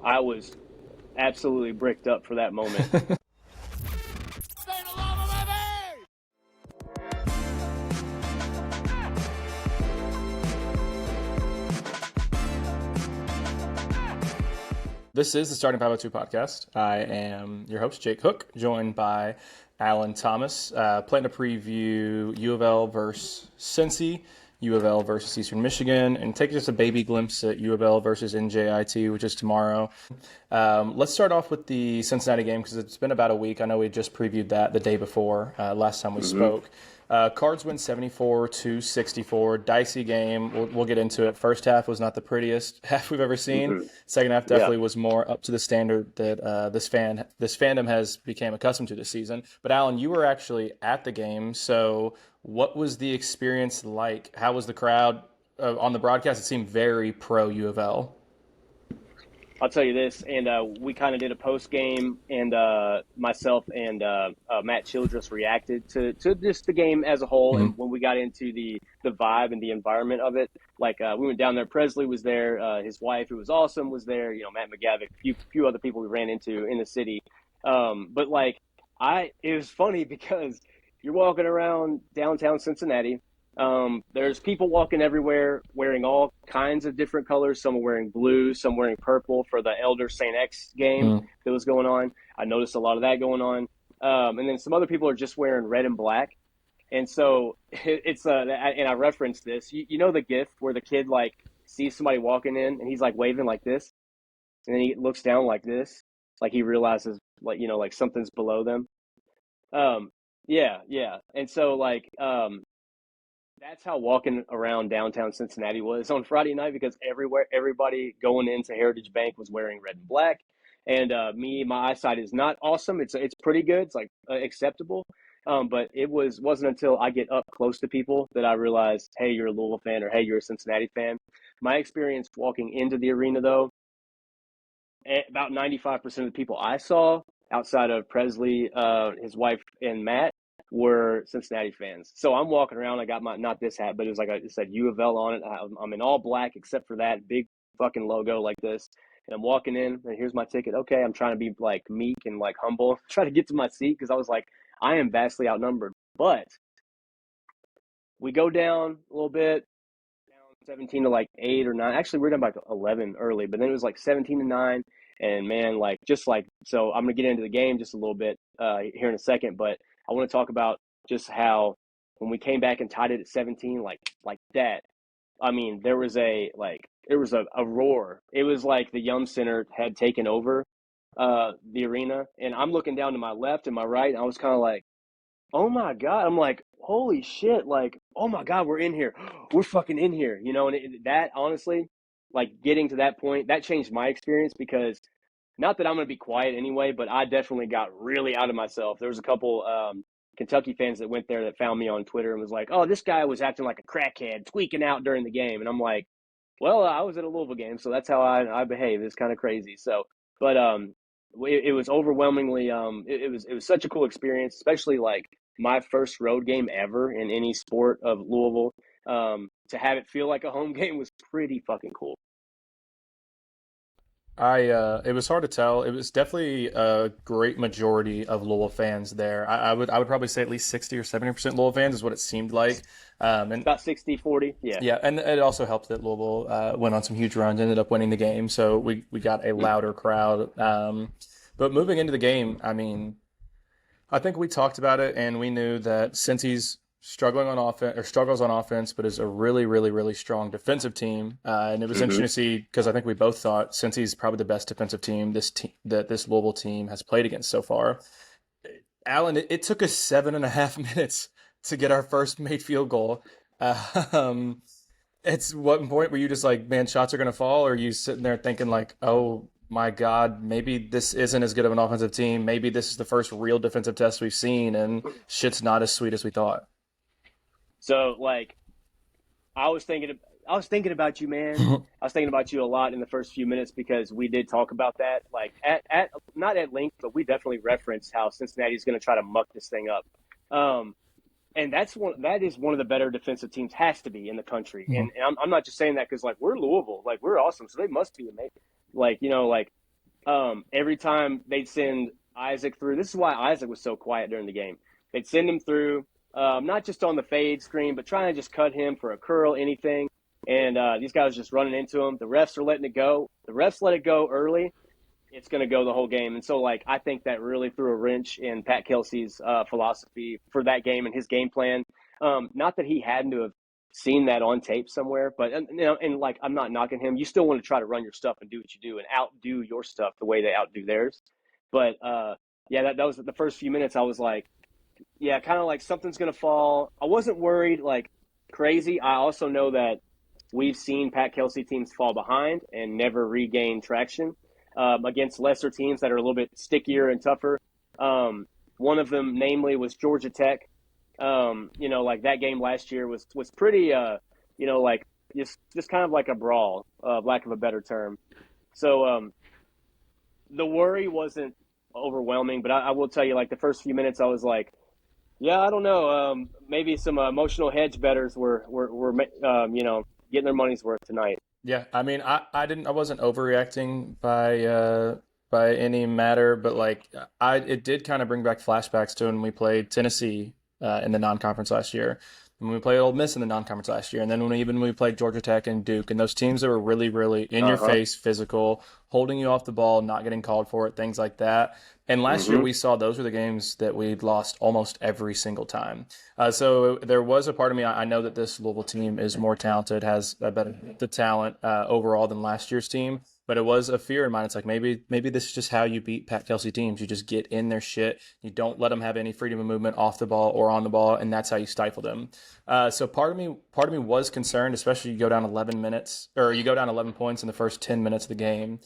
I was absolutely bricked up for that moment. This is the Starting 502 Podcast. I am your host, Jake Hook, joined by Alan Thomas. Plan to preview U of L versus Cincy, U of L versus Eastern Michigan, and take just a baby glimpse at U of L versus NJIT, which is tomorrow. Let's start off with the Cincinnati game because it's been about a week. I know we just previewed that the day before, last time we spoke. Cards win 74-64. Dicey game. We'll get into it. First half was not the prettiest half we've ever seen. Second half definitely was more up to the standard that this fandom has become accustomed to this season. But Alan, you were actually at the game, so what was the experience like? How was the crowd on the broadcast? It seemed very pro U of L. I'll tell you this, and we kind of did a post game, and myself and Matt Childress reacted to just the game as a whole. And when we got into the vibe and the environment of it, like we went down there. Presley was there, his wife, who was awesome, was there. You know, Matt McGavick, a few other people we ran into in the city. But like it was funny because you're walking around downtown Cincinnati. There's people walking everywhere wearing all kinds of different colors. Some are wearing blue, some wearing purple for the Elder St. X game that was going on. I noticed a lot of that going on. And then some other people are just wearing red and black. And so it's and I referenced this, you know, the GIF where the kid like sees somebody walking in and he's like waving like this. And then he looks down like this, like he realizes like, you know, like something's below them. Yeah. And so like, that's how walking around downtown Cincinnati was on Friday night because everybody going into Heritage Bank was wearing red and black. And my eyesight is not awesome. It's pretty good. It's like acceptable. But it wasn't until I get up close to people that I realized, hey, you're a Louisville fan or hey, you're a Cincinnati fan. My experience walking into the arena, though, about 95% of the people I saw outside of Presley, his wife, and Matt, were Cincinnati fans. So I'm walking around. I got my, not this hat, but it was like it said U of L on it. I'm in all black except for that big fucking logo like this. And I'm walking in and here's my ticket. Okay, I'm trying to be like meek and like humble, try to get to my seat because I was like, I am vastly outnumbered. But we go down a little bit, down 17 to like 8 or 9. Actually, we're down by 11 early, but then it was like 17 to 9. And man, like just like, so I'm going to get into the game just a little bit here in a second, but I want to talk about just how when we came back and tied it at 17, like that, I mean, there was a roar. It was like the Yum Center had taken over the arena. And I'm looking down to my left and my right. And I was kind of like, oh my God. I'm like, holy shit. Like, oh my God, we're in here. We're fucking in here. You know, and that honestly, like getting to that point, that changed my experience because not that I'm going to be quiet anyway, but I definitely got really out of myself. There was a couple Kentucky fans that went there that found me on Twitter and was like, oh, this guy was acting like a crackhead, tweaking out during the game. And I'm like, well, I was at a Louisville game, so that's how I behave. It's kind of crazy. So, but it was overwhelmingly it was such a cool experience, especially like my first road game ever in any sport of Louisville. To have it feel like a home game was pretty fucking cool. It was hard to tell. It was definitely a great majority of Louisville fans there. I would probably say at least 60 or 70% Louisville fans is what it seemed like. And about 60-40, yeah. Yeah, and it also helped that Louisville went on some huge runs, ended up winning the game, so we got a louder crowd. But moving into the game, I mean, I think we talked about it, and we knew that Cincy's struggles on offense, but is a really, really, really strong defensive team. And it was interesting to see because I think we both thought Cincy's probably the best defensive team that this Louisville team has played against so far. Alan, it took us 7.5 minutes to get our first made field goal. It's what point were you just like, man, shots are going to fall? Or are you sitting there thinking like, oh my God, maybe this isn't as good of an offensive team. Maybe this is the first real defensive test we've seen and shit's not as sweet as we thought. So, like, I was thinking about you, man. I was thinking about you a lot in the first few minutes because we did talk about that, like, at not at length, but we definitely referenced how Cincinnati is going to try to muck this thing up. And that is one of the better defensive teams, has to be in the country. Mm-hmm. And I'm not just saying that because, like, we're Louisville. Like, we're awesome, so they must be amazing. Like, you know, like, every time they'd send Isaac through. This is why Isaac was so quiet during the game. They'd send him through, not just on the fade screen, but trying to just cut him for a curl, anything. And these guys just running into him. The refs are letting it go. The refs let it go early. It's going to go the whole game. And so, like, I think that really threw a wrench in Pat Kelsey's philosophy for that game and his game plan. Not that he hadn't to have seen that on tape somewhere, but and like, I'm not knocking him. You still want to try to run your stuff and do what you do and outdo your stuff the way they outdo theirs. But yeah, that was the first few minutes. I was like, yeah, kind of like something's gonna fall. I wasn't worried like crazy. I also know that we've seen Pat Kelsey teams fall behind and never regain traction against lesser teams that are a little bit stickier and tougher. One of them, namely, was Georgia Tech. Like that game last year was pretty, like just kind of like a brawl, lack of a better term. So the worry wasn't overwhelming, but I will tell you, like the first few minutes, I was like, yeah, I don't know, maybe some emotional hedge bettors were getting their money's worth tonight. Yeah, I mean, I wasn't overreacting by any matter, but like it did kind of bring back flashbacks to when we played Tennessee in the non-conference last year, when we played Ole Miss in the non-conference last year, and then when we played Georgia Tech and Duke, and those teams that were really, really in your face, physical, holding you off the ball, not getting called for it, things like that. And last year we saw those were the games that we'd lost almost every single time. So there was a part of me, I know that this Louisville team is more talented, has the talent overall than last year's team. But it was a fear in mine. It's like maybe this is just how you beat Pat Kelsey teams. You just get in their shit. You don't let them have any freedom of movement off the ball or on the ball, and that's how you stifle them. So part of me was concerned, especially you go down 11 points in the first 10 minutes of the game.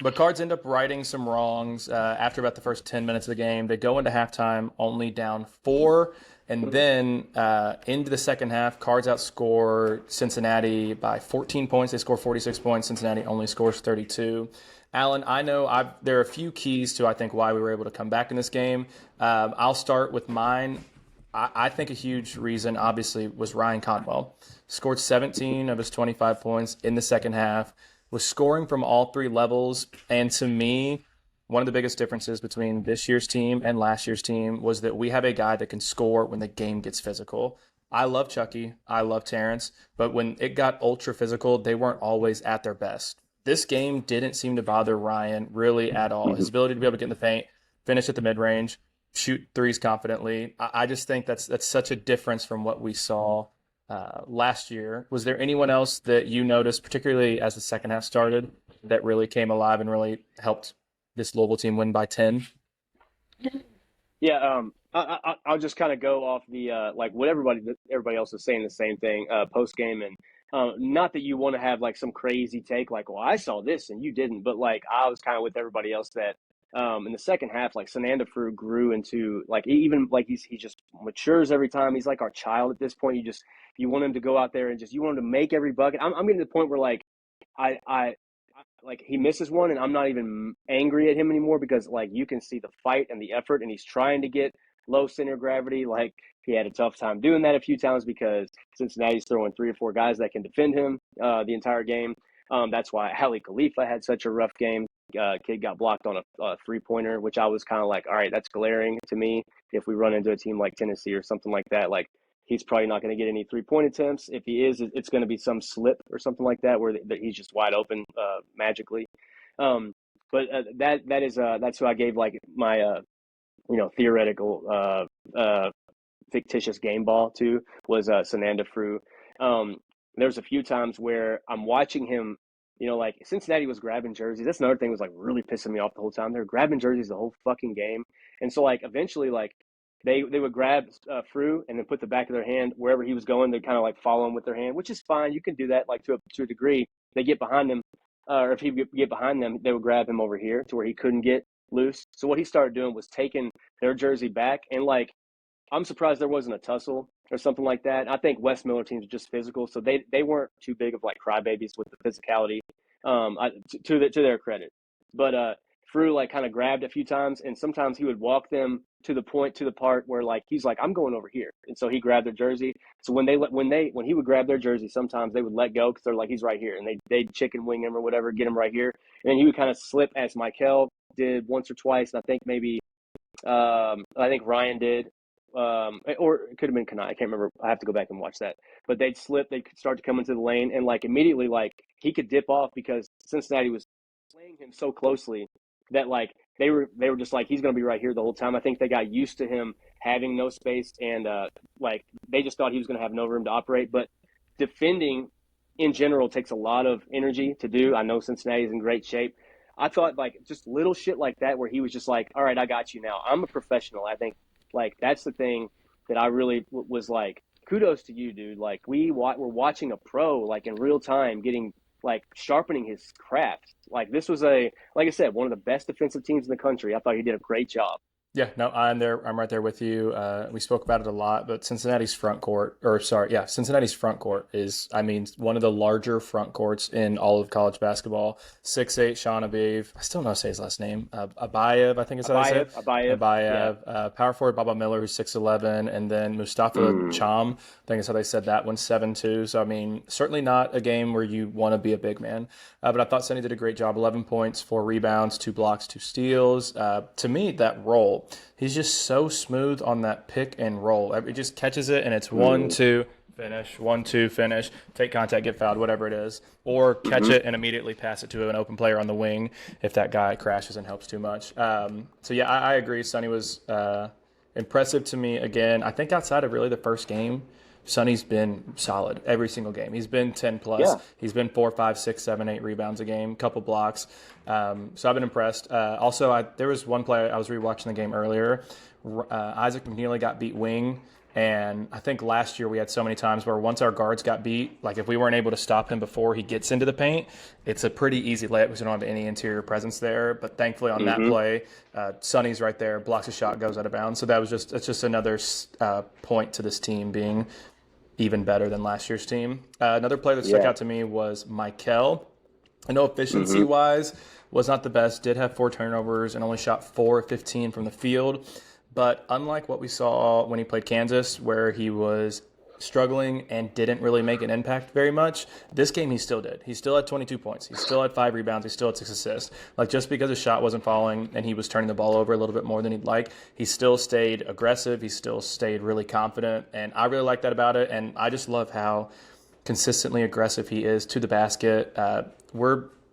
But Cards end up righting some wrongs after about the first 10 minutes of the game. They go into halftime only down 4. And then into the second half, Cards outscore Cincinnati by 14 points. They score 46 points. Cincinnati only scores 32. Alan, I know there are a few keys to, I think, why we were able to come back in this game. I'll start with mine. I think a huge reason, obviously, was Ryan Conwell. Scored 17 of his 25 points in the second half, was scoring from all three levels. And to me, one of the biggest differences between this year's team and last year's team was that we have a guy that can score when the game gets physical. I love Chucky. I love Terrence. But when it got ultra physical, they weren't always at their best. This game didn't seem to bother Ryan really at all. His ability to be able to get in the paint, finish at the mid-range, shoot threes confidently. I just think that's such a difference from what we saw last year. Was there anyone else that you noticed, particularly as the second half started, that really came alive and really helped this Louisville team win by 10? Yeah, I'll just kind of go off the like what everybody else is saying the same thing post game, and not that you want to have like some crazy take like, well, I saw this and you didn't, but like I was kind of with everybody else that in the second half, like Sanandafru grew into like even like he just matures every time. He's like our child at this point. You want him to go out there and you want him to make every bucket. I'm getting to the point where like I like he misses one and I'm not even angry at him anymore because like you can see the fight and the effort and he's trying to get low center of gravity. Like he had a tough time doing that a few times because Cincinnati's throwing 3 or 4 guys that can defend him the entire game. That's why Ali Khalifa had such a rough game. Kid got blocked on a 3-pointer, which I was kind of like, all right, that's glaring to me. If we run into a team like Tennessee or something like that, like he's probably not going to get any 3-point attempts. If he is, it's going to be some slip or something like that where he's just wide open magically. But that's who I gave like my theoretical fictitious game ball to was Sanandafru. There's a few times where I'm watching him. Like Cincinnati was grabbing jerseys. That's another thing was like really pissing me off the whole time. They were grabbing jerseys the whole fucking game. And so like eventually like they would grab Frew and then put the back of their hand wherever he was going. They kind of like follow him with their hand, which is fine. You can do that like to a degree. They get behind him, or if he get behind them, they would grab him over here to where he couldn't get loose. So what he started doing was taking their jersey back and like I'm surprised there wasn't a tussle or something like that. I think West Miller teams are just physical, so they weren't too big of like crybabies with the physicality. To their credit, but Frew like kind of grabbed a few times, and sometimes he would walk them to the part where like he's like, I'm going over here, and so he grabbed their jersey. So when he would grab their jersey, sometimes they would let go because they're like, he's right here, and they'd chicken wing him or whatever, get him right here, and then he would kind of slip, as Michael did once or twice, and I think maybe Ryan did, or it could have been Kanai. I can't remember. I have to go back and watch that. But they'd slip, they'd start to come into the lane, and like immediately, like he could dip off because Cincinnati was playing him so closely that like they were just like, he's going to be right here the whole time. I think they got used to him having no space, and like they just thought he was going to have no room to operate. But defending in general takes a lot of energy to do. I know Cincinnati's in great shape. I thought like just little shit like that where he was just like, all right, I got you now. I'm a professional. I think like that's the thing that I really was like, kudos to you, dude. Like we're watching a pro like in real time getting like sharpening his craft. Like this was like I said, one of the best defensive teams in the country. I thought he did a great job. Yeah, no, I'm there. I'm right there with you. We spoke about it a lot, but Cincinnati's front court is, I mean, one of the larger front courts in all of college basketball. 6'8", Sean Abiv. I still don't know how to say his last name. Abayev, I think is how I say it. Abayev. Yeah. Power forward Baba Miller, who's 6'11", and then Mustafa Cham. I think is how they said that one, 7'2". So I mean, certainly not a game where you want to be a big man. But I thought Sonny did a great job. 11 points, 4 rebounds, 2 blocks, 2 steals. To me, that role. He's just so smooth on that pick and roll. He just catches it, and it's 1-2, finish, 1-2, finish, take contact, get fouled, whatever it is. Or catch it and immediately pass it to an open player on the wing if that guy crashes and helps too much. So, yeah, I agree. Sonny was impressive to me again. I think outside of really the first game, Sonny's been solid every single game. He's been 10+. Yeah. He's been 4, 5, 6, 7, 8 rebounds a game, couple blocks. So I've been impressed. Also, there was one play, I was rewatching the game earlier. Isaac McNeely got beat wing. And I think last year we had so many times where once our guards got beat, like if we weren't able to stop him before he gets into the paint, it's a pretty easy layup because we don't have any interior presence there. But thankfully on that play, Sonny's right there, blocks a shot, goes out of bounds. So that was it's just another point to this team being even better than last year's team. Another play that stuck out to me was Michael. I know efficiency-wise was not the best, did have 4 turnovers and only shot 4 of 15 from the field. But unlike what we saw when he played Kansas, where he was struggling and didn't really make an impact very much, this game he still did. He still had 22 points. He still had 5 rebounds. He still had 6 assists. Like, just because his shot wasn't falling and he was turning the ball over a little bit more than he'd like, he still stayed aggressive. He still stayed really confident. And I really like that about it. And I just love how consistently aggressive he is to the basket.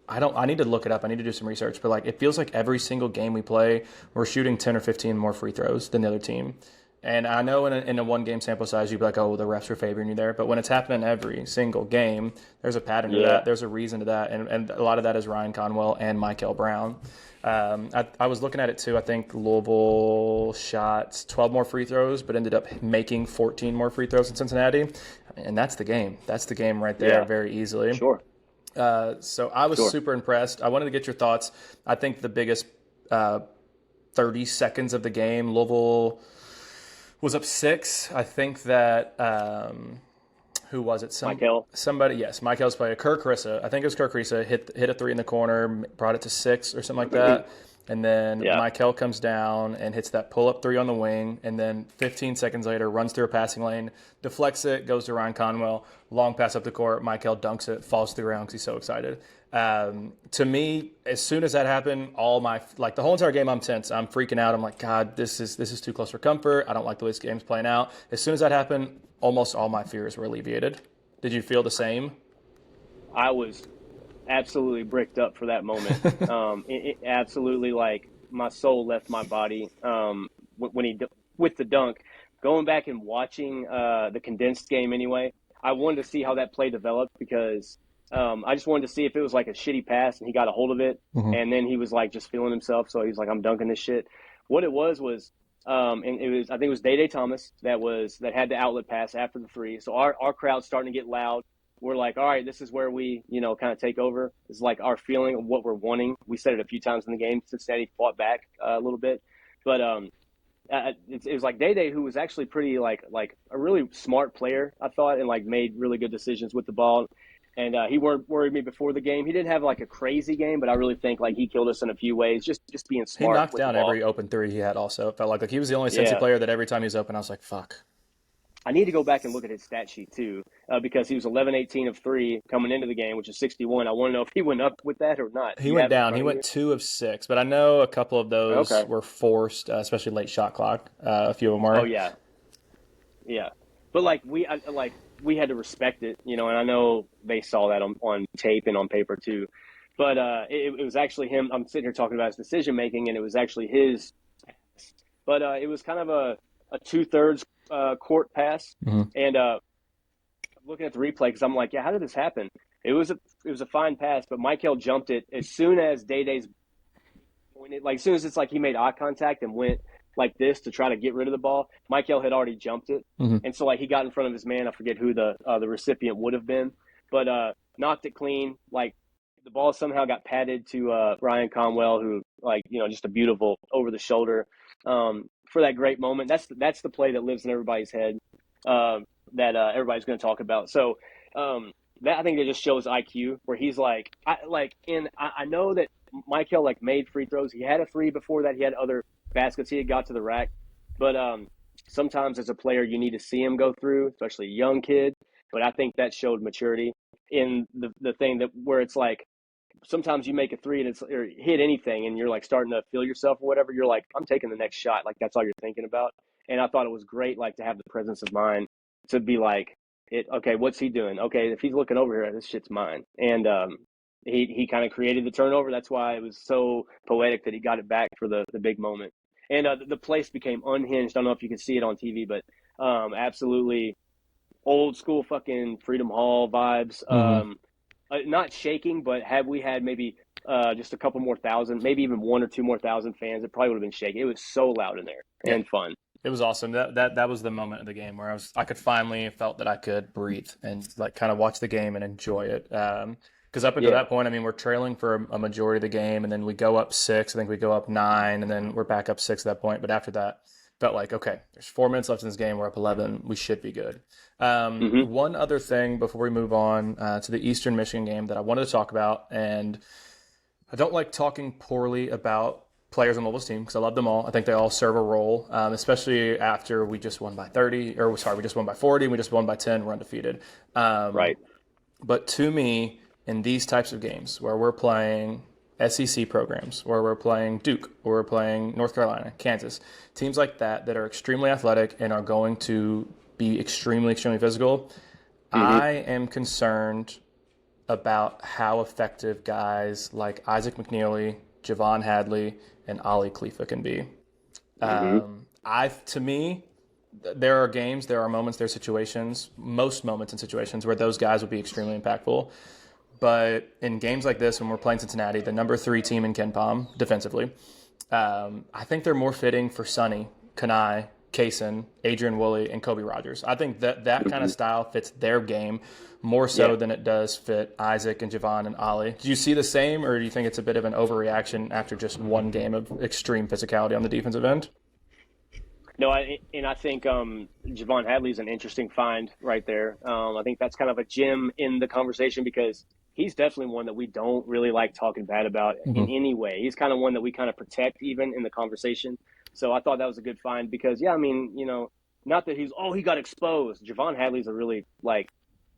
I need to look it up. I need to do some research. But, like, it feels like every single game we play, we're shooting 10 or 15 more free throws than the other team. And I know in a one-game sample size, you'd be like, oh, the refs are favoring you there. But when it's happening every single game, there's a pattern to that. There's a reason to that. And a lot of that is Ryan Conwell and Michael Brown. I was looking at it, too. I think Louisville shot 12 more free throws, but ended up making 14 more free throws in Cincinnati. And that's the game. That's the game right there very easily. Sure. So I was super impressed. I wanted to get your thoughts. I think the biggest 30 seconds of the game, Louisville was up 6. I think that who was it? Michael. Somebody, yes, Michael's play. Kirk Carissa. I think it was Kirk Carissa hit a 3 in the corner, brought it to 6 or something like that. And then Michael comes down and hits that pull-up 3 on the wing, and then 15 seconds later runs through a passing lane, deflects it, goes to Ryan Conwell, long pass up the court, Michael dunks it, falls to the ground because he's so excited. To me, as soon as that happened, the whole entire game I'm tense. I'm freaking out. I'm like, God, this is too close for comfort. I don't like the way this game's playing out. As soon as that happened, almost all my fears were alleviated. Did you feel the same? I was absolutely bricked up for that moment. It absolutely, like, my soul left my body when he with the dunk. Going back and watching the condensed game anyway, I wanted to see how that play developed because I just wanted to see if it was like a shitty pass and he got a hold of it, and then he was like just feeling himself, so he's like, I'm dunking this shit. What it was and I think it was Day Thomas that had the outlet pass after the 3. So our crowd's starting to get loud. We're like, all right, this is where we, kind of take over. It's like our feeling of what we're wanting. We said it a few times in the game. Cincinnati fought back a little bit. But it was like Day, who was actually pretty like a really smart player, I thought, and like made really good decisions with the ball. And he worried me before the game. He didn't have like a crazy game, but I really think like he killed us in a few ways. Just being He smart knocked with the down ball. every open three he had also. It felt like he was the only Cincy Yeah. player that every time he was open, I was like, fuck. I need to go back and look at his stat sheet too, because he was 11-18 of 3 coming into the game, which is 61. I want to know if he went up with that or not. Do He you went have it in down. He front of went you? 2 of 6, but I know a couple of those Okay. were forced, especially late shot clock. A few of them Oh were. yeah, yeah. But like we had to respect it, and I know they saw that on tape and on paper too. But it was actually him. I'm sitting here talking about his decision making, and it was actually his. But it was kind of a 2/3 court pass, Mm-hmm. and looking at the replay because I'm like, yeah, how did this happen? It was a fine pass, but Michael jumped it as soon as Day-Day's pointed, like as soon as it's like he made eye contact and went like this to try to get rid of the ball. Michael had already jumped it, Mm-hmm. and so like he got in front of his man. I forget who the recipient would have been, but knocked it clean. Like the ball somehow got padded to Ryan Conwell, who like just a beautiful over the shoulder for that great moment. That's the play that lives in everybody's head. That everybody's going to talk about. So that I think it just shows IQ, where he's like, I know that Michael like made free throws. He had a three before that. He had other baskets he had got to the rack, but sometimes as a player you need to see him go through, especially a young kid. But I think that showed maturity in the thing that where it's like sometimes you make a three and it's or hit anything and you're like starting to feel yourself or whatever. You're like, I'm taking the next shot. Like that's all you're thinking about. And I thought it was great, like to have the presence of mind to be like, okay, what's he doing? Okay, if he's looking over here, this shit's mine. And he kind of created the turnover. That's why it was so poetic that he got it back for the big moment. And the place became unhinged. I don't know if you can see it on TV, but absolutely old school fucking Freedom Hall vibes. Mm-hmm. Not shaking, but had we had maybe just a couple more thousand, maybe even 1 or 2 more thousand fans, it probably would have been shaking. It was so loud in there Yeah. and fun. It was awesome. That was the moment of the game where I could finally felt that I could breathe and like kind of watch the game and enjoy it. Because up until Yeah. that point, I mean, we're trailing for a majority of the game, and then we go up 6. I think we go up 9, and then we're back up 6 at that point. But after that, felt like okay, there's 4 minutes left in this game. We're up 11. We should be good. Mm-hmm. One other thing before we move on to the Eastern Michigan game that I wanted to talk about, and I don't like talking poorly about players on Louisville's team because I love them all. I think they all serve a role, especially after we just won by 30, or sorry, we just won by 40, we just won by 10, we're undefeated. Right. But to me, in these types of games where we're playing SEC programs, where we're playing Duke, or we're playing North Carolina, Kansas, teams like that that are extremely athletic and are going to be extremely, extremely physical, Mm-hmm. I am concerned about how effective guys like Isaac McNeely, Javon Hadley, and Ollie Khalifa can be. Mm-hmm. To me, there are games, there are moments, there are situations, most moments and situations where those guys would be extremely impactful. But in games like this, when we're playing Cincinnati, the number 3 team in KenPom defensively, I think they're more fitting for Sonny, Kanai, Kaysen, Adrian Woolley, and Kobe Rogers. I think that kind of style fits their game more so than it does fit Isaac and Javon and Ollie. Do you see the same, or do you think it's a bit of an overreaction after just one game of extreme physicality on the defensive end? No, I think Javon Hadley's an interesting find right there. I think that's kind of a gem in the conversation because he's definitely one that we don't really like talking bad about in any way. He's kind of one that we kind of protect even in the conversation. So I thought that was a good find because, yeah, I mean, not that he got exposed. Javon Hadley's a really, like,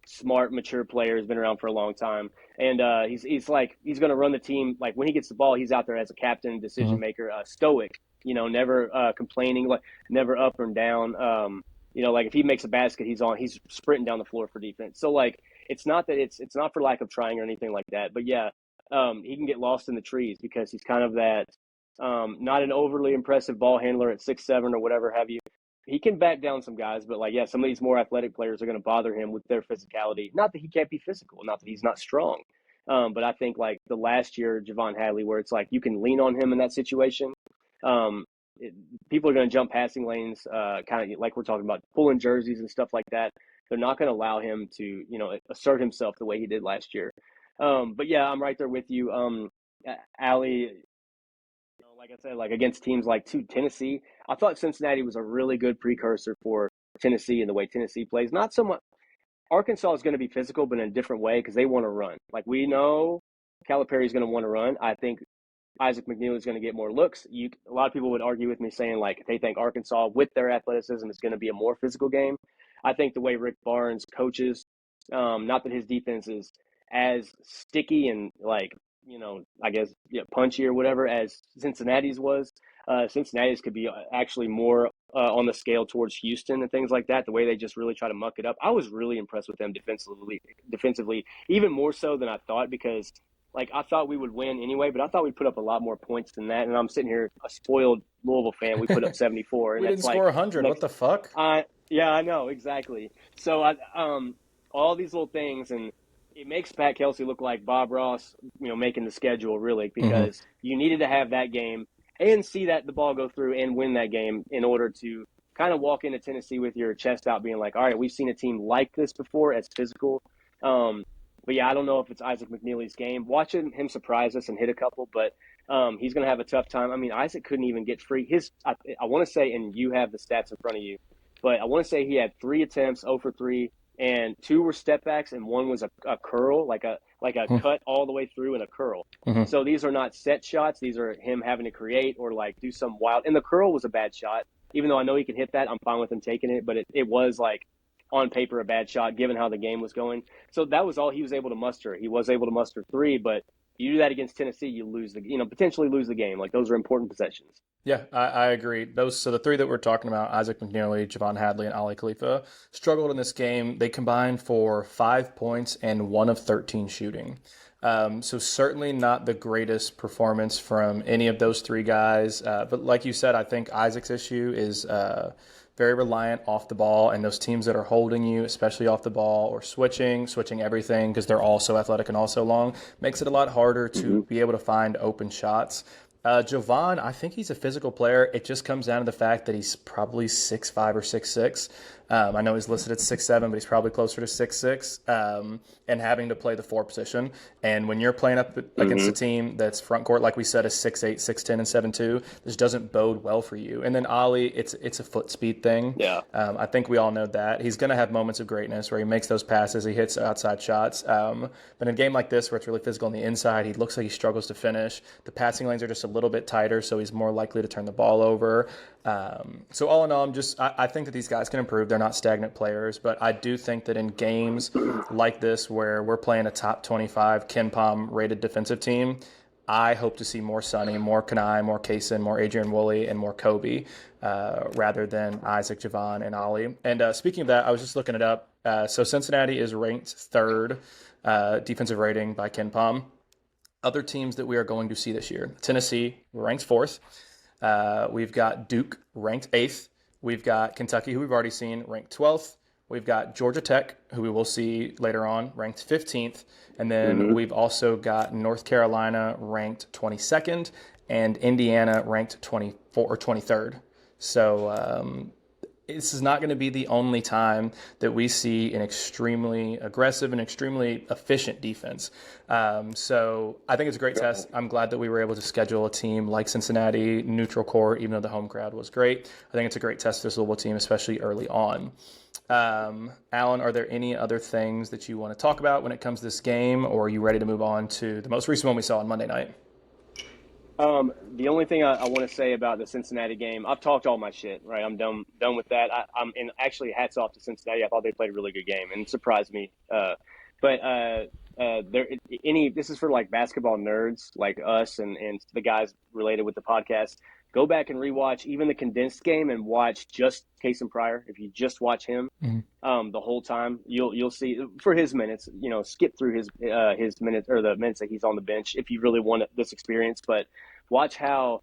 smart, mature player, has been around for a long time. And he's going to run the team. Like, when he gets the ball, he's out there as a captain, decision maker, stoic, never complaining, like, never up and down. Like, if he makes a basket, he's sprinting down the floor for defense. So, like, it's not that it's not for lack of trying or anything like that. But, yeah, he can get lost in the trees because he's kind of that not an overly impressive ball handler at 6'7" or whatever have you. He can back down some guys, but like, yeah, some of these more athletic players are going to bother him with their physicality. Not that he can't be physical, not that he's not strong, but I think like the last year, Javon Hadley, where it's like you can lean on him in that situation. Um, People are going to jump passing lanes, kind of like we're talking about pulling jerseys and stuff like that. They're not going to allow him to, assert himself the way he did last year. But yeah, I'm right there with you. Allie, like I said, like against teams like Tennessee, I thought Cincinnati was a really good precursor for Tennessee and the way Tennessee plays. Not so much. Arkansas is going to be physical, but in a different way because they want to run. Like we know Calipari is going to want to run. I think Isaac McNeely is going to get more looks. A lot of people would argue with me saying like they think Arkansas with their athleticism is going to be a more physical game. I think the way Rick Barnes coaches, not that his defense is as sticky and like, I guess punchy or whatever as Cincinnati's was. Cincinnati's could be actually more on the scale towards Houston and things like that. The way they just really try to muck it up. I was really impressed with them defensively, even more so than I thought because like I thought we would win anyway, but I thought we'd put up a lot more points than that. And I'm sitting here, a spoiled Louisville fan. We put up 74, and We didn't score 100. What the fuck? Yeah, I know exactly. So all these little things, and it makes Pat Kelsey look like Bob Ross, making the schedule really because you needed to have that game and see that the ball go through and win that game in order to kind of walk into Tennessee with your chest out, being like, all right, we've seen a team like this before. It's physical. But yeah, I don't know if it's Isaac McNeely's game. Watching him surprise us and hit a couple, but he's going to have a tough time. I mean, Isaac couldn't even get free. I want to say, and you have the stats in front of you, but I want to say he had 3 attempts, 0 for 3, and 2 were step backs, and 1 was a curl, like a cut all the way through and a curl. So these are not set shots. These are him having to create or like do some wild. And the curl was a bad shot. Even though I know he can hit that, I'm fine with him taking it. But it was like on paper a bad shot given how the game was going. So that was all he was able to muster. He was able to muster 3, but you do that against Tennessee, you lose potentially lose the game. Like those are important possessions. Yeah, I agree. So the 3 that we're talking about, Isaac McNeely, Javon Hadley, and Ali Khalifa, struggled in this game. They combined for 5 points and 1 of 13 shooting. So certainly not the greatest performance from any of those 3 guys. But like you said, I think Isaac's issue is very reliant off the ball, and those teams that are holding you, especially off the ball or switching everything because they're all so athletic and all so long, makes it a lot harder to be able to find open shots. Javon, I think he's a physical player. It just comes down to the fact that he's probably 6'5" or 6'6". I know he's listed at 6'7", but he's probably closer to 6'6", and having to play the 4 position. And when you're playing up against a team that's front court, like we said, is 6'8", 6'10", and 7'2", this doesn't bode well for you. And then Ali, it's a foot speed thing. Yeah. I think we all know that. He's going to have moments of greatness where he makes those passes, he hits outside shots. But in a game like this where it's really physical on the inside, he looks like he struggles to finish. The passing lanes are just a little bit tighter, so he's more likely to turn the ball over. So all in all, I think that these guys can improve. They're not stagnant players, but I do think that in games like this where we're playing a top 25 KenPom rated defensive team, I hope to see more Sonny, more Kanai, more Kaysen, more Adrian Woolley, and more Kobe, rather than Isaac, Javon, and Ali. And speaking of that, I was just looking it up. So Cincinnati is ranked 3rd defensive rating by KenPom. Other teams that we are going to see this year: Tennessee ranked 4th. We've got Duke ranked 8th. We've got Kentucky, who we've already seen, ranked 12th. We've got Georgia Tech, who we will see later on, ranked 15th. And then we've also got North Carolina ranked 22nd and Indiana ranked 24 or 23rd. So this is not going to be the only time that we see an extremely aggressive and extremely efficient defense. So I think it's a great test. I'm glad that we were able to schedule a team like Cincinnati, neutral court, even though the home crowd was great. I think it's a great test for this Louisville team, especially early on. Alan, are there any other things that you want to talk about when it comes to this game, or are you ready to move on to the most recent one we saw on Monday night? The only thing I want to say about the Cincinnati game, I've talked all my shit, right? I'm done with that. And actually hats off to Cincinnati. I thought they played a really good game and it surprised me. This is for like basketball nerds like us and the guys related with the podcast. Go back and rewatch even the condensed game and watch just Kaysen Pryor. If you just watch him the whole time, you'll see for his minutes. Skip through his minutes or the minutes that he's on the bench if you really want this experience. But watch how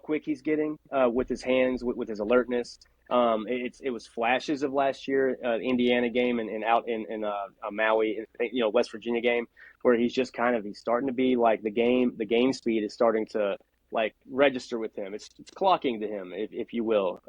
quick he's getting with his hands, with his alertness. It was flashes of last year, Indiana game and out in Maui, West Virginia game, where he's just he's starting to be like the game speed is starting to like register with him. It's clocking to him, if you will,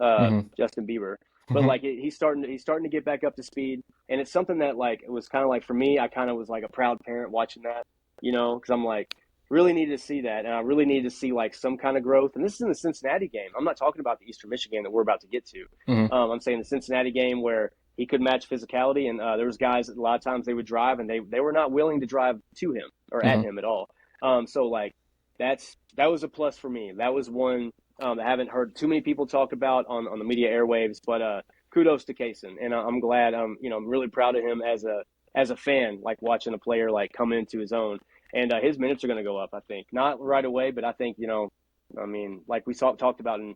Justin Bieber. But like he's starting to get back up to speed, and it's something that like it was kind of like for me, I kind of was like a proud parent watching that, because I'm like really needed to see that, and I really needed to see like some kind of growth. And this is in the Cincinnati game. I'm not talking about the Eastern Michigan game that we're about to get to. I'm saying the Cincinnati game where he could match physicality. And there was guys, a lot of times they would drive and they were not willing to drive to him or at him at all. So like that was a plus for me. That was one that I haven't heard too many people talk about on the media airwaves, but kudos to Kaysen. And I'm glad, I'm really proud of him as a fan, like watching a player like come into his own. And his minutes are going to go up, I think. Not right away, but I think, like we talked about in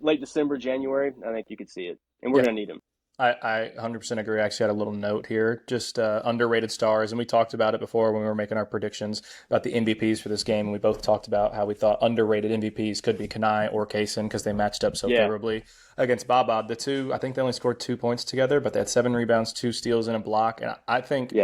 late December, January, I think you could see it. And we're going to need him. I 100% agree. I actually had a little note here, just underrated stars. And we talked about it before when we were making our predictions about the MVPs for this game. And we both talked about how we thought underrated MVPs could be Kanai or Kaysen because they matched up so favorably against Baba. The two, I think they only scored 2 points together, but they had 7 rebounds, 2 steals, and a block. And I think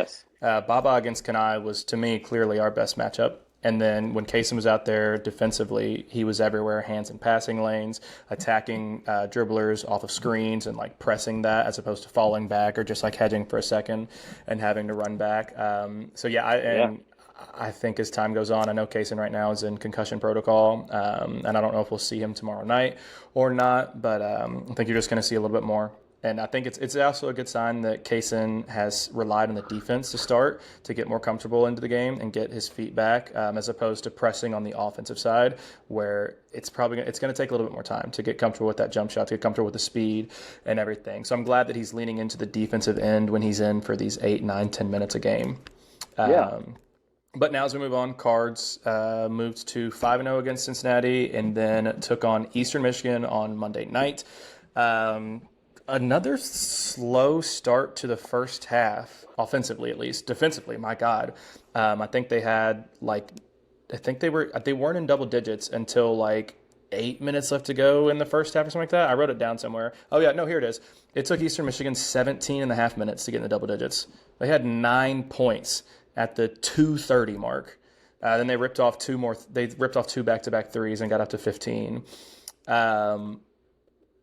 Baba against Kanai was, to me, clearly our best matchup. And then when Kaysen was out there defensively, he was everywhere, hands in passing lanes, attacking dribblers off of screens and like pressing that as opposed to falling back or just like hedging for a second and having to run back. I think as time goes on, I know Kaysen right now is in concussion protocol, and I don't know if we'll see him tomorrow night or not, but I think you're just going to see a little bit more. And I think it's also a good sign that Kaysen has relied on the defense to start to get more comfortable into the game and get his feet back, as opposed to pressing on the offensive side, where it's going to take a little bit more time to get comfortable with that jump shot, to get comfortable with the speed and everything. So I'm glad that he's leaning into the defensive end when he's in for these 8, 9, 10 minutes a game. But now as we move on, Cards moved to 5-0 against Cincinnati and then took on Eastern Michigan on Monday night. Another slow start to the first half, offensively at least. Defensively, my God, I think they had they weren't in double digits until like 8 minutes left to go in the first half or something like that. I wrote it down somewhere. Oh yeah, no, here it is. It took Eastern Michigan 17 and a half minutes to get in the double digits. They had 9 points at the 2:30 mark. Then they ripped off 2 more. They ripped off 2 back-to-back threes and got up to 15.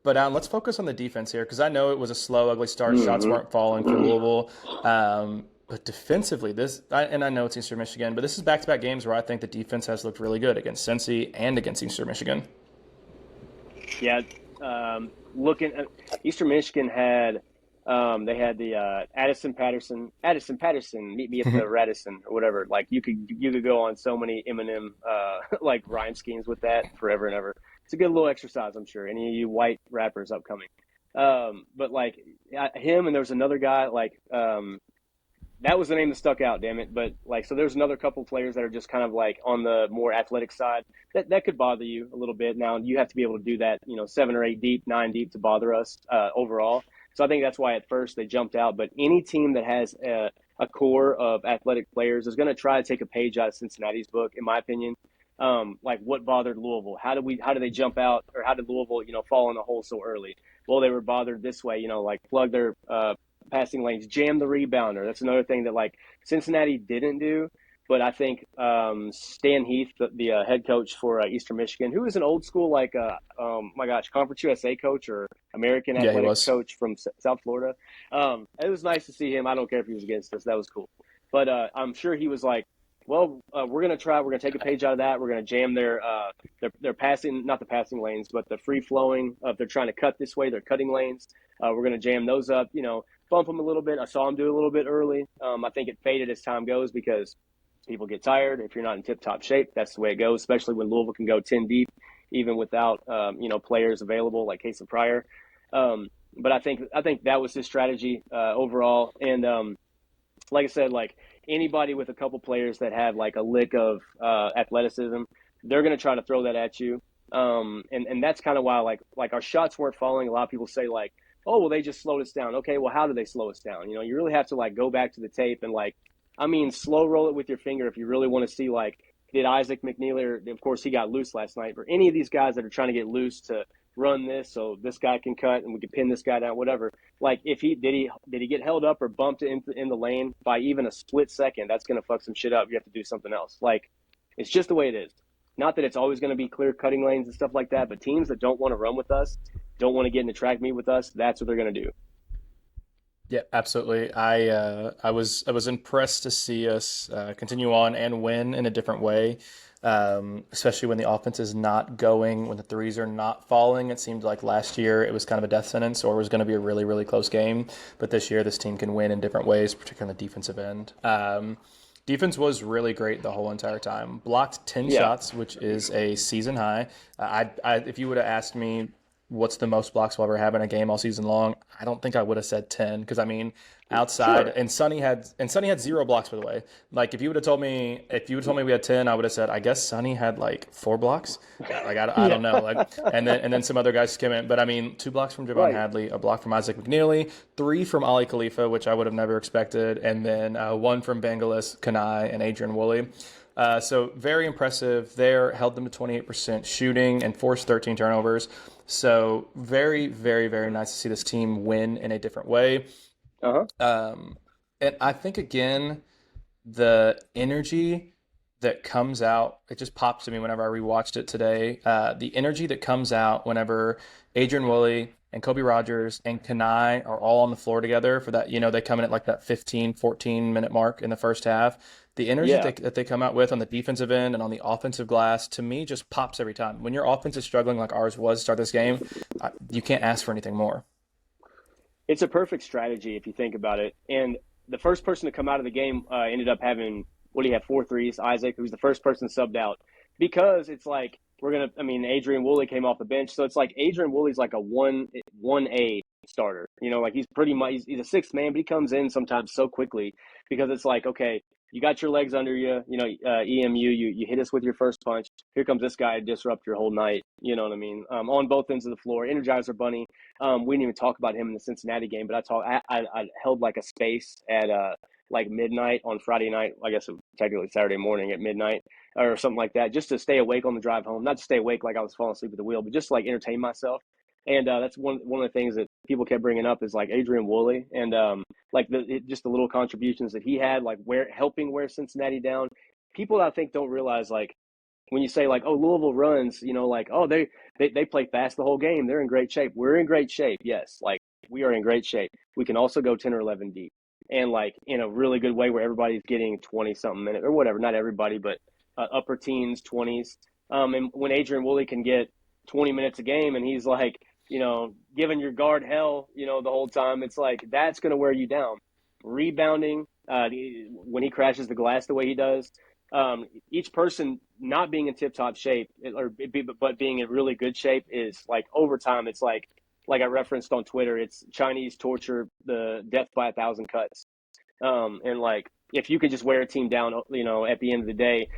But let's focus on the defense here because I know it was a slow, ugly start. Shots weren't falling for Louisville. But defensively, I know it's Eastern Michigan, but this is back-to-back games where I think the defense has looked really good against Cincy and against Eastern Michigan. Yeah, looking at Eastern Michigan had they had the Addison Patterson, meet me at the Radisson or whatever. Like you could go on so many Eminem like rhyme schemes with that forever and ever. It's a good little exercise, I'm sure. Any of you white rappers upcoming. But like him and there was another guy like that was the name that stuck out, damn it. But like so there's another couple players that are just kind of like on the more athletic side. That could bother you a little bit. Now you have to be able to do that, 7 or 8 deep, 9 deep to bother us overall. So I think that's why at first they jumped out. But any team that has a core of athletic players is going to try to take a page out of Cincinnati's book, in my opinion. Like what bothered Louisville? How did they jump out, or how did Louisville, fall in the hole so early? Well, they were bothered this way, like plug their passing lanes, jam the rebounder. That's another thing that like Cincinnati didn't do. But I think Stan Heath, the head coach for Eastern Michigan, who is an old school Conference USA coach or American athletic coach from South Florida. It was nice to see him. I don't care if he was against us. That was cool. But I'm sure he was like, well, we're going to take a page out of that. We're going to jam their passing, not the passing lanes, but the free flowing. If they're trying to cut this way, they're cutting lanes. We're going to jam those up, bump them a little bit. I saw him do a little bit early. I think it faded as time goes because people get tired. If you're not in tip-top shape, that's the way it goes, especially when Louisville can go 10 deep, even without, players available like Case of Pryor. But I think that was his strategy overall. And like I said, like anybody with a couple players that have like a lick of athleticism, they're going to try to throw that at you. And that's kind of why like our shots weren't falling. A lot of people say like, oh, well, they just slowed us down. Okay, well, how did they slow us down? You really have to like go back to the tape and like, slow roll it with your finger if you really want to see, like, did Isaac McNeely, of course, he got loose last night, or any of these guys that are trying to get loose to run this so this guy can cut and we can pin this guy down, whatever. Like, did he get held up or bumped in the lane by even a split second? That's going to fuck some shit up. You have to do something else. Like, it's just the way it is. Not that it's always going to be clear cutting lanes and stuff like that, but teams that don't want to run with us, don't want to get in the track meet with us, that's what they're going to do. Yeah, absolutely. I was impressed to see us continue on and win in a different way, especially when the offense is not going, when the threes are not falling. It seemed like last year it was kind of a death sentence, or it was going to be a really, really close game. But this year, this team can win in different ways, particularly on the defensive end. Defense was really great the whole entire time. Blocked 10 Yeah, shots, which is a season high. If you would have asked me what's the most blocks we'll ever have in a game all season long, I don't think I would have said 10 because I mean outside sure. and Sonny had 0 blocks, by the way. Like if you would have told me we had 10, I would have said I guess Sonny had like 4 blocks. Like I Yeah, don't know. Like and then some other guys came in, but I mean 2 blocks from Javon right. Hadley, a block from Isaac McNeely, 3 from Ali Khalifa, which I would have never expected, and then 1 from Bengalis, Kanai, and Adrian Woolley. So very impressive there. Held them to 28% shooting and forced 13 turnovers. So very, very, very nice to see this team win in a different way. Uh-huh. And I think again, the energy that comes out, it just pops to me whenever I rewatched it today. The energy that comes out whenever Adrian Woolley and Kobe Rogers and Kanai are all on the floor together for that, they come in at like that 15, 14-minute mark in the first half. The energy Yeah. that they come out with on the defensive end and on the offensive glass, to me, just pops every time. When your offense is struggling like ours was to start this game, you can't ask for anything more. It's a perfect strategy if you think about it. And the first person to come out of the game ended up having, what do you have, 4 threes? Isaac, who's the first person subbed out. Because it's like, Adrian Woolley came off the bench. So it's like Adrian Woolley's like a 1A starter. Like he's pretty much, he's a sixth man, but he comes in sometimes so quickly because it's like, okay, you got your legs under you, EMU, you hit us with your first punch. Here comes this guy to disrupt your whole night. You know what I mean? On both ends of the floor. Energizer Bunny. We didn't even talk about him in the Cincinnati game, but I held like a space at like midnight on Friday night. I guess technically Saturday morning at midnight or something like that, just to stay awake on the drive home. Not to stay awake like I was falling asleep at the wheel, but just to like entertain myself. And that's one of the things that people kept bringing up is like Adrian Woolley and like just the little contributions that he had, like helping wear Cincinnati down. People I think don't realize, like, when you say like, oh, Louisville runs, like, oh, they play fast the whole game, they're in great shape. We're in great shape, yes, like we are in great shape. We can also go 10 or 11 deep, and like in a really good way where everybody's getting 20 something minutes or whatever. Not everybody, but upper teens, 20s. And when Adrian Woolley can get 20 minutes a game, and he's like, giving your guard hell, the whole time, it's like that's going to wear you down. Rebounding, when he crashes the glass the way he does, each person not being in tip-top shape but being in really good shape is like over time. It's like I referenced on Twitter. It's Chinese torture, the death by 1,000 cuts. And like if you could just wear a team down, at the end of the day,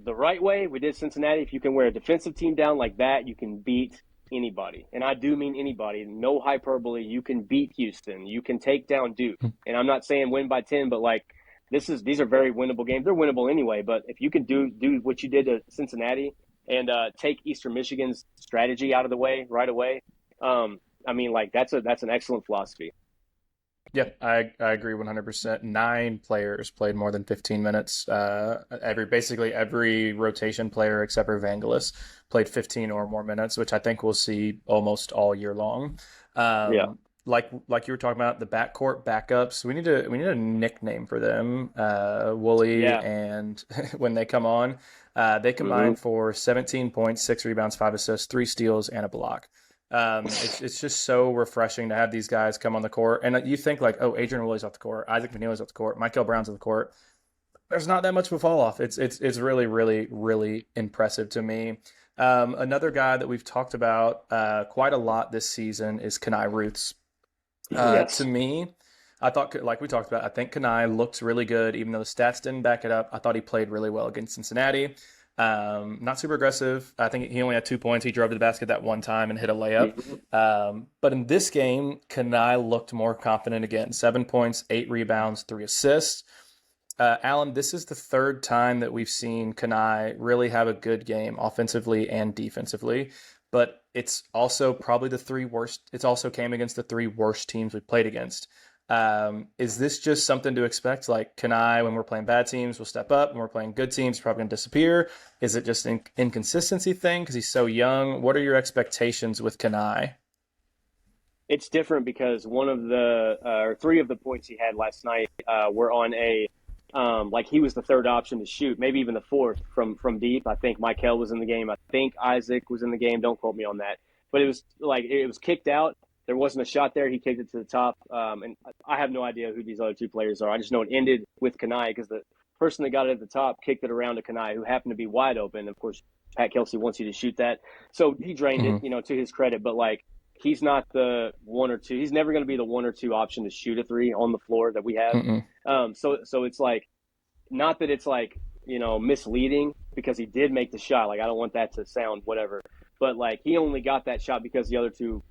the right way, we did Cincinnati. If you can wear a defensive team down like that, you can beat anybody. And I do mean anybody. No hyperbole. You can beat Houston. You can take down Duke. And I'm not saying win by 10, but like these are very winnable games. They're winnable anyway. But if you can do what you did to Cincinnati and take Eastern Michigan's strategy out of the way right away, like that's an excellent philosophy. Yeah, I agree 100%. 9 players played more than 15 minutes. Basically every rotation player except for Vangelis played 15 or more minutes, which I think we'll see almost all year long. Yeah. Like you were talking about the backcourt backups, we need a nickname for them. Wooly Yeah. and when they come on, they combine for 17 points, 6 rebounds, 5 assists, 3 steals, and a block. It's just so refreshing to have these guys come on the court. And you think like, oh, Adrian Woolley's off the court, Isaac McNeely's off the court, Michael Brown's off the court. There's not that much of a fall off. It's really, really, really impressive to me. Another guy that we've talked about quite a lot this season is Kanai Ruths. Yes. To me, I thought, like we talked about, I think Kanai looks really good, even though the stats didn't back it up. I thought he played really well against Cincinnati. Not super aggressive. I think he only had 2 points. He drove to the basket that one time and hit a layup. But in this game, Kanai looked more confident again. 7 points, 8 rebounds, 3 assists. Alan, this is the third time that we've seen Kanai really have a good game offensively and defensively. But it's also probably the 3 worst. It's also came against the 3 worst teams we played against. Is this just something to expect? Like, Kanai, when we're playing bad teams, will step up. When we're playing good teams, he's probably going to disappear. Is it just an inconsistency thing because he's so young? What are your expectations with Kanai? it's different because one of the or three of the points he had last night were on a like he was the third option to shoot, maybe even the fourth from deep. I think Michael was in the game. I think Isaac was in the game. Don't quote me on that. But it was kicked out. There wasn't a shot there. He kicked it to the top. And I have no idea who these other two players are. I just know it ended with Kanai because the person that got it at the top kicked it around to Kanai, who happened to be wide open. Of course, Pat Kelsey wants you to shoot that. So he drained it, to his credit. But, like, he's not the one or two. He's never going to be the one or two option to shoot a three on the floor that we have. So it's like, not that it's like, misleading because he did make the shot. Like, I don't want that to sound whatever. But, like, he only got that shot because the other two,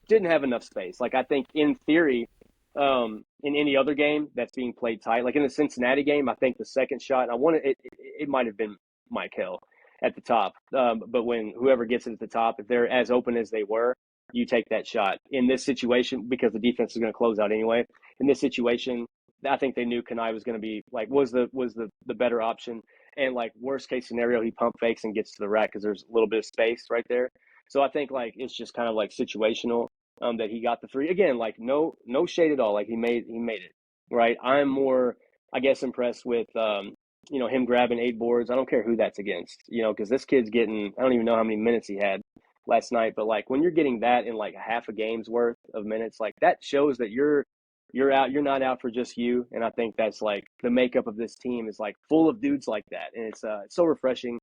didn't have enough space. Like, I think in theory, in any other game that's being played tight, like in the Cincinnati game, I think the second shot, it might have been Mike Hill at the top. But when whoever gets it at the top, if they're as open as they were, you take that shot. In this situation, because the defense is going to close out anyway, in this situation, I think they knew Kanai was going to be like was the better option. And like worst case scenario, he pump fakes and gets to the rack because there's a little bit of space right there. So I think like it's just kind of like situational that he got the three. Again, like no shade at all. Like he made it right. I'm more, I guess, impressed with him grabbing 8 boards. I don't care who that's against, because this kid's getting, I don't even know how many minutes he had last night, but like when you're getting that in like half a game's worth of minutes, like that shows that you're you're not out for just you. And I think that's like the makeup of this team is like full of dudes like that, and it's so refreshing.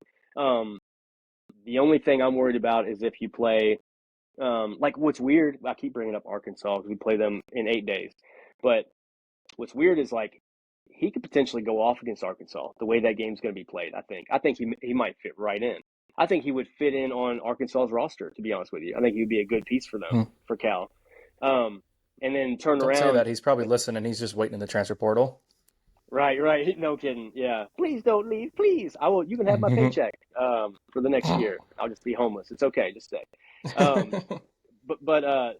The only thing I'm worried about is if you play like what's weird, I keep bringing up Arkansas because we play them in 8 days, but what's weird is like he could potentially go off against Arkansas the way that game's going to be played. I think he might fit right in. I think he would fit in on Arkansas's roster, to be honest with you. I think he would be a good piece for them, for Cal. And then turn Don't around. say that. He's probably listening. He's just waiting in the transfer portal. Right. No kidding. Yeah. Please don't leave. Please. I will. You can have my paycheck for the next year. I'll just be homeless. It's okay. Just stay. But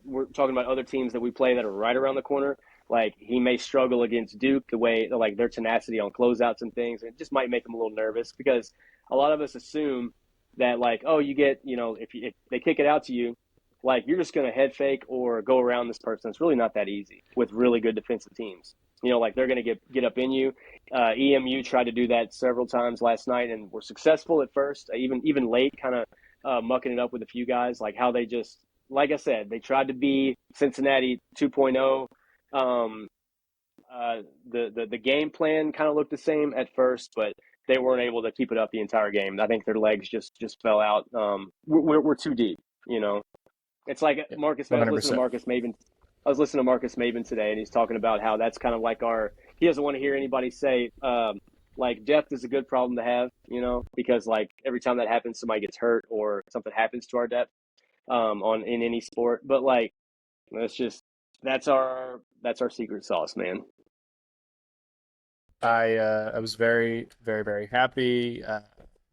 we're talking about other teams that we play that are right around the corner. Like he may struggle against Duke the way like their tenacity on closeouts and things. It just might make him a little nervous because a lot of us assume that like, oh, you get, if they kick it out to you, like you're just going to head fake or go around this person. It's really not that easy with really good defensive teams. Like they're going to get up in you. EMU tried to do that several times last night and were successful at first, even late, kind of mucking it up with a few guys, like how they just, like I said, they tried to be Cincinnati 2.0. The game plan kind of looked the same at first, but they weren't able to keep it up the entire game. I think their legs just fell out. We're too deep, It's like Marcus. I was listening to Marcus Maven today, and he's talking about how that's kind of like he doesn't want to hear anybody say like depth is a good problem to have, because like every time that happens, somebody gets hurt or something happens to our depth in any sport. But like that's our secret sauce, man. I was very, very, very happy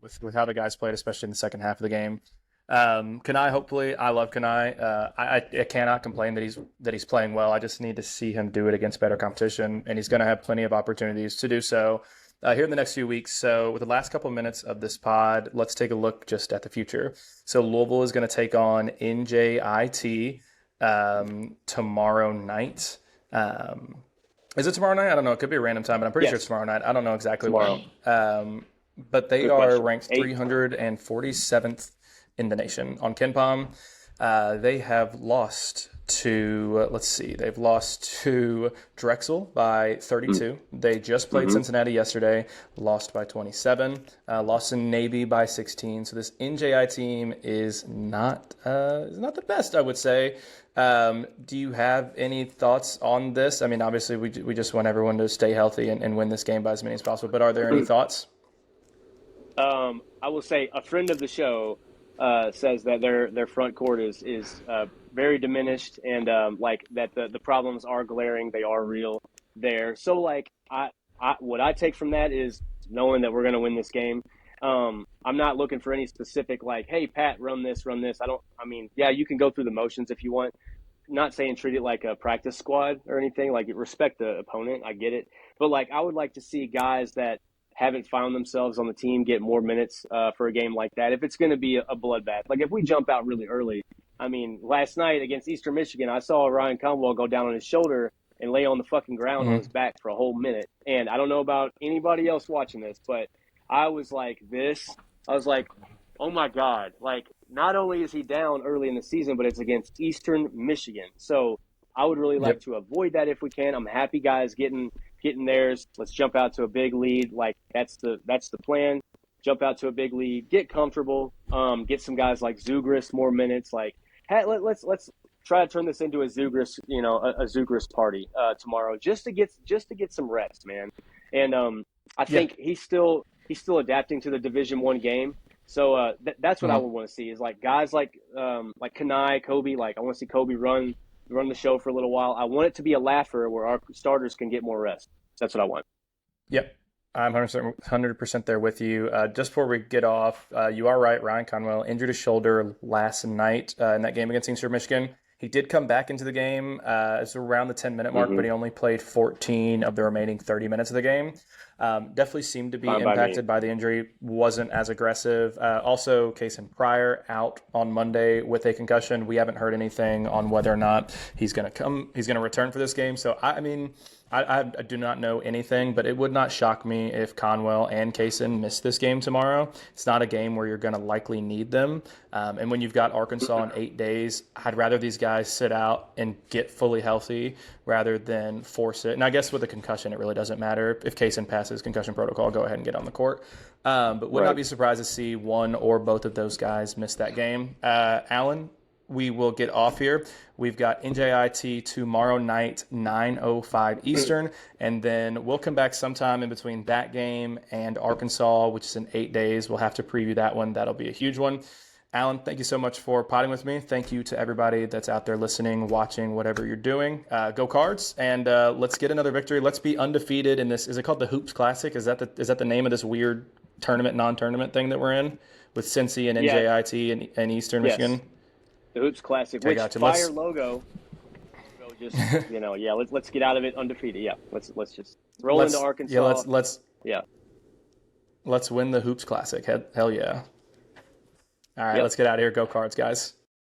with how the guys played, especially in the second half of the game. Kanai, hopefully, I love Kanai. I cannot complain that he's playing well. I just need to see him do it against better competition, and he's going to have plenty of opportunities to do so here in the next few weeks. So with the last couple of minutes of this pod, let's take a look just at the future. So Louisville is going to take on NJIT tomorrow night. Is it tomorrow night? I don't know. It could be a random time, but I'm pretty sure it's tomorrow night. I don't know exactly when. But they are ranked 347th in the nation on KenPom. They have lost to, they've lost to Drexel by 32. They just played Cincinnati yesterday, lost by 27, lost in Navy by 16. So this NJI team is not the best, I would say. Do you have any thoughts on this? I mean, obviously we just want everyone to stay healthy and win this game by as many as possible, but are there any thoughts? I will say a friend of the show says that their front court is very diminished and like that the problems are glaring, they are real there. So like I what I take from that is knowing that we're going to win this game. I'm not looking for any specific like, hey Pat, run this. Yeah, you can go through the motions if you want. Not saying treat it like a practice squad or anything. Like respect the opponent, I get it, but like I would like to see guys that haven't found themselves on the team get more minutes for a game like that. If it's going to be a bloodbath, like if we jump out really early I mean, last night against Eastern Michigan, I saw Ryan Conwell go down on his shoulder and lay on the fucking ground on his back for a whole minute. And I don't know about anybody else watching this, but I was like I was like, oh my God. Like, not only is he down early in the season, but it's against Eastern Michigan. So I would really like Yep. to avoid that if we can. I'm happy guys getting theirs. Let's jump out to a big lead. Like, that's the plan. Jump out to a big lead, get comfortable, get some guys like Zugris more minutes. Like, hey, let's try to turn this into a Zugris, a Zugris party tomorrow, just to get some rest, man. And I think he's still adapting to the Division I game. So that's what I would want to see is like guys like Kanai, Kobe. Like, I want to see Kobe run the show for a little while. I want it to be a laugher where our starters can get more rest. That's what I want. Yep. I'm 100% there with you. Just before we get off, you are right. Ryan Conwell injured his shoulder last night in that game against Eastern Michigan. He did come back into the game. It's around the 10-minute mark, but he only played 14 of the remaining 30 minutes of the game. Definitely seemed to be impacted by the injury. Wasn't as aggressive. Also, Kason Pryor out on Monday with a concussion. We haven't heard anything on whether or not he's going to return for this game. So, I mean, I do not know anything, but it would not shock me if Conwell and Kason miss this game tomorrow. It's not a game where you're going to likely need them. And when you've got Arkansas in 8 days, I'd rather these guys sit out and get fully healthy rather than force it. And I guess with a concussion, it really doesn't matter. If Kason passes concussion protocol, go ahead and get on the court. But would not be surprised to see one or both of those guys miss that game. Alan, we will get off here. We've got NJIT tomorrow night, 9:05 Eastern, and then we'll come back sometime in between that game and Arkansas, which is in 8 days. We'll have to preview that one. That'll be a huge one. Alan, thank you so much for potting with me. Thank you to everybody that's out there listening, watching, whatever you're doing. Go Cards, and let's get another victory. Let's be undefeated in this. Is it called the Hoops Classic? Is that the name of this weird non-tournament thing that we're in with Cincy and NJIT and Eastern Michigan? The Hoops Classic, which fire logo. So just let's get out of it undefeated. Yeah, let's just roll into Arkansas. Let's win the Hoops Classic. Hell yeah! All right, let's get out of here. Go Cards, guys.